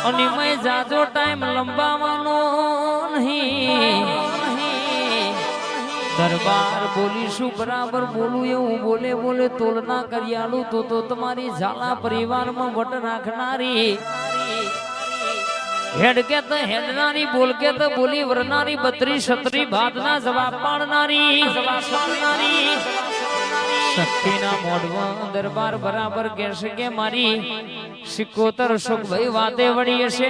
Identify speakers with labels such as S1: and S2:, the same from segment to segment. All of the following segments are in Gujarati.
S1: અને મેં જાજો ટાઈમ લંબાવાનો નહીં દરબાર બોલીશું બરાબર બોલું એવું બોલે બોલે તોલના કર્યાલું તો તમારી ઝાલા પરિવારમાં વટ રાખનારી હેડ કે તો હેડનારી બોલ કે તો બોલી વરનારી 32 36 ભાતના જવાબ પાડનારી શક્તિના મોઢમાં દરબાર બરાબર કહેશે કે મારી 77 સુખભાઈ વાતે વળી હશે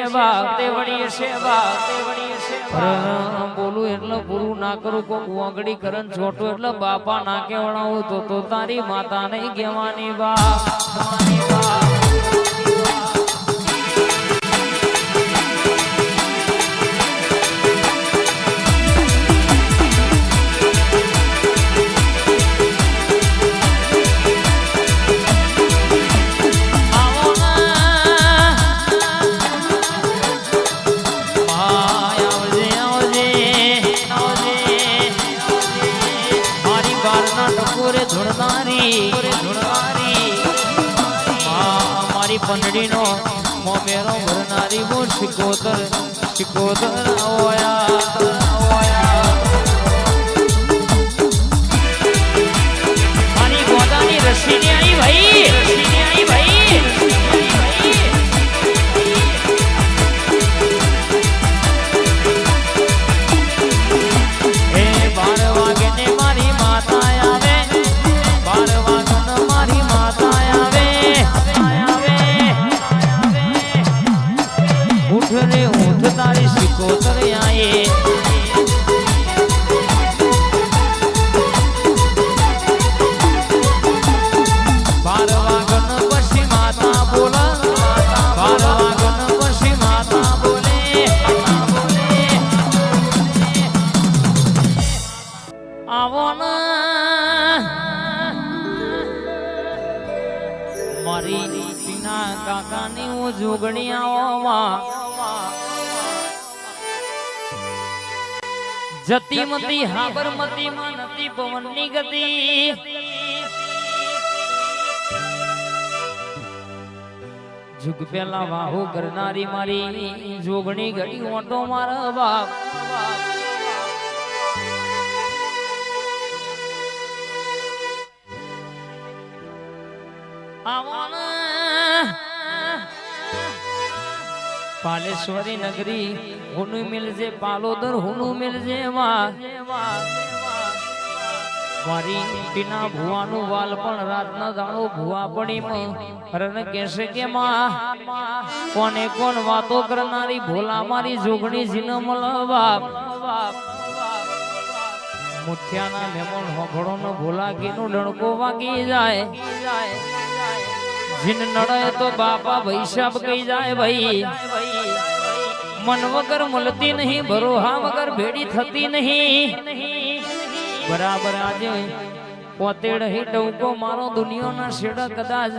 S1: બોલું એટલે પૂરું ના કરું કોક વાંગડી કરન છોટો એટલે બાપા ના કેવડાવું તો તારી માતા નહીં કહેવાની બા पंडड़ी नो मोमेरो भरनारी वो शिकोतर मारी गोदानी रस्सी ने आई भाई ए 12 वागे ने मारी माता आवे 12 वागे ने मारी माता आवे रे ऊँट तारी शिकोतर आए 12 वागन पशी माता बोला 12 वागन पशी माता बोले आवो ना मारी टीना काका नी वो जोगणी आवो जतीमती हाबरमती मानती पवननी गति जुग पेला वाहू करनारी मारी जोगणी घड़ी ओटो मारा बाप आवना पालेश्वरी नगरी हुनु मिल जे पालोदर हुनु मिल जे मारी टीना भुवानु वाल पण रातना दाणो भुवा पड़ी हरन कैसे के मां कोने कोन वातो करनारी भोला मारी जोगणी जिन मल बाप मुठ्याना मेमोन होघड़ो न भोला कीनु डणको वागी जाए जिन नड़े तो बापा भैसाब कही जाए भाई मन वगर मुलती नहीं भरोहा वगर भेड़ी थती नहीं बराबर आज पोतेड़ ही टवको मारो दुनिया ना शेड़ा कदाच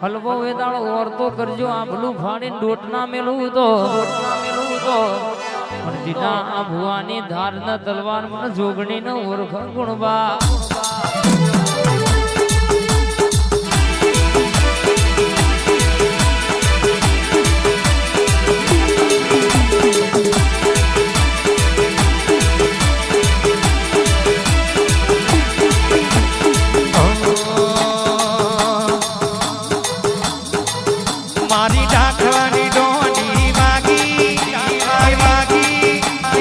S1: हलवो वेदाड़ो और तो करजो आंबलू फाड़ी डोट ना मेलू तो और जिना आ भुवानी धार न तलवार मन जोगणी न ओरख गुणबा
S2: मारी ढाकवानी डोनी मागी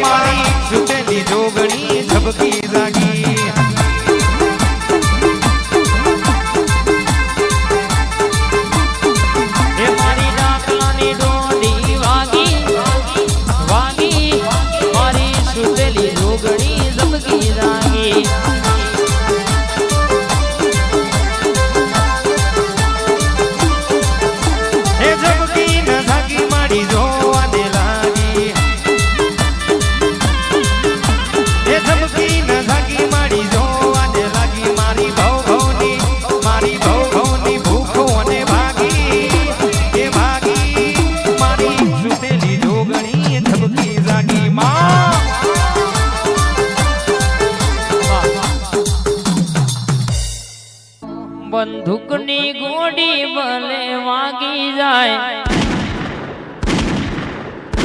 S2: मारी छुटेली जोगणी झबकी जागी
S1: ભલે વાગી જાય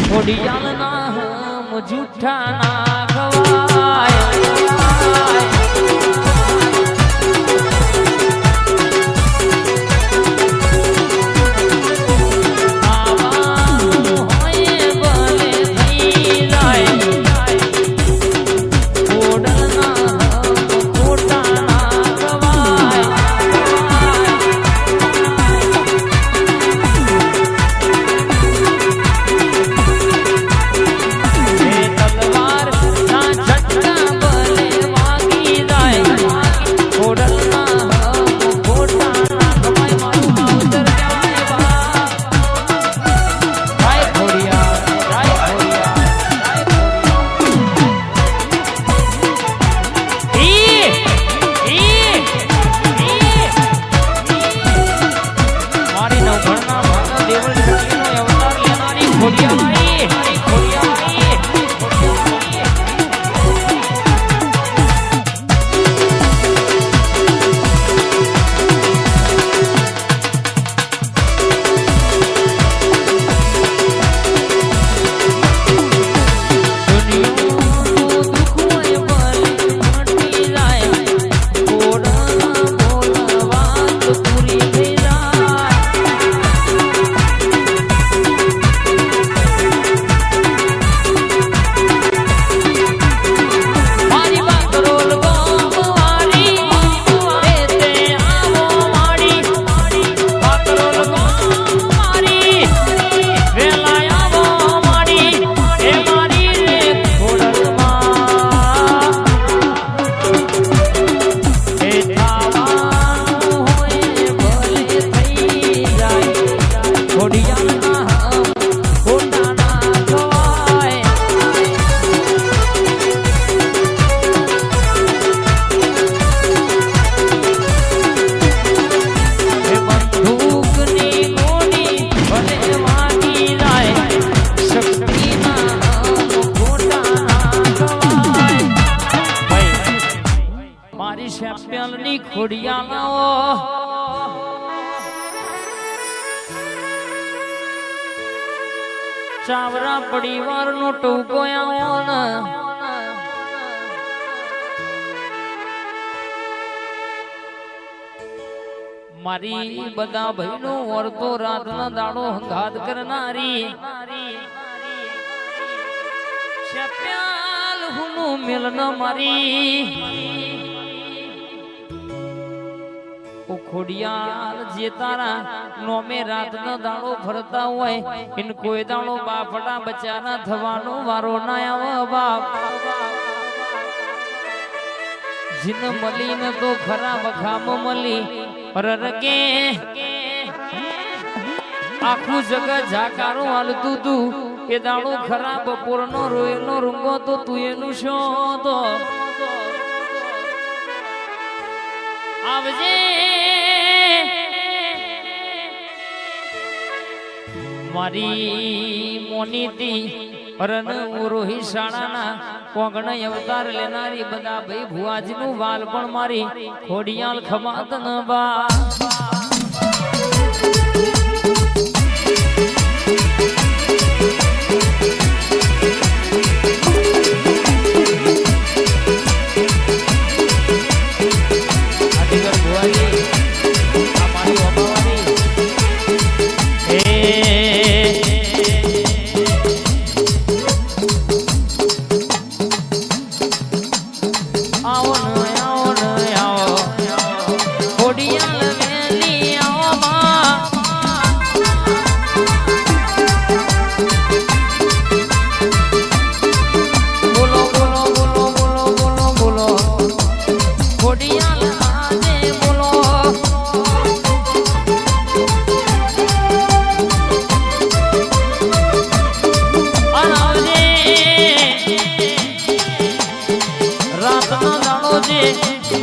S1: ખોડિયાલ ના હમ જૂઠા ના ખવાય ખોડિયાલાઓ ચાવરા પરિવાર નો ટૂંકો આવો મારી બધા ભાઈનો વર્તો રાતના દાડો હંગાત કરનારી શપ્યાલ હુનું મિલન મારી ખોડિયાલ જે તારા નોમે રાતનો દાડો ફરતા હોય ઇન કોઈ દાડો બાફડા બચારા થવાનો વારો ના આવે બાપ જીન મળી ને તો ખરા બખામ મળી રરકે આખું જગત જાકારો હાલતું તું એ દાડો ખરા બપોરનો રોયેલો રૂંગો તો તું એનું શો તો આવજે મારી મોનીતી રન રોહી શાળાના કોંગણ અવતાર લેનારી બધા ભાઈ ભુવાજી નું વાલ પણ મારી ખોડિયાલ ખમાત ન બા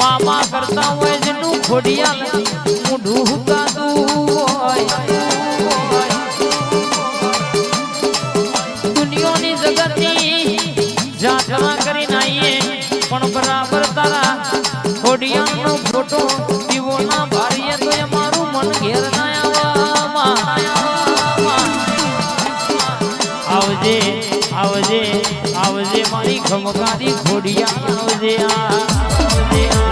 S1: મામા કરતા હોય જેનું ખોડિયાલ મોઢું હુકાતું હોય દુનિયાની જગતની જાતરા કરીને આવીએ પણ બરાબર તારા ખોડિયાલનો ફોટો દીવો ના ભારીએ તો અમારું મન ઘેર ના મારી ખમકારી ખોડિયા આવજે આ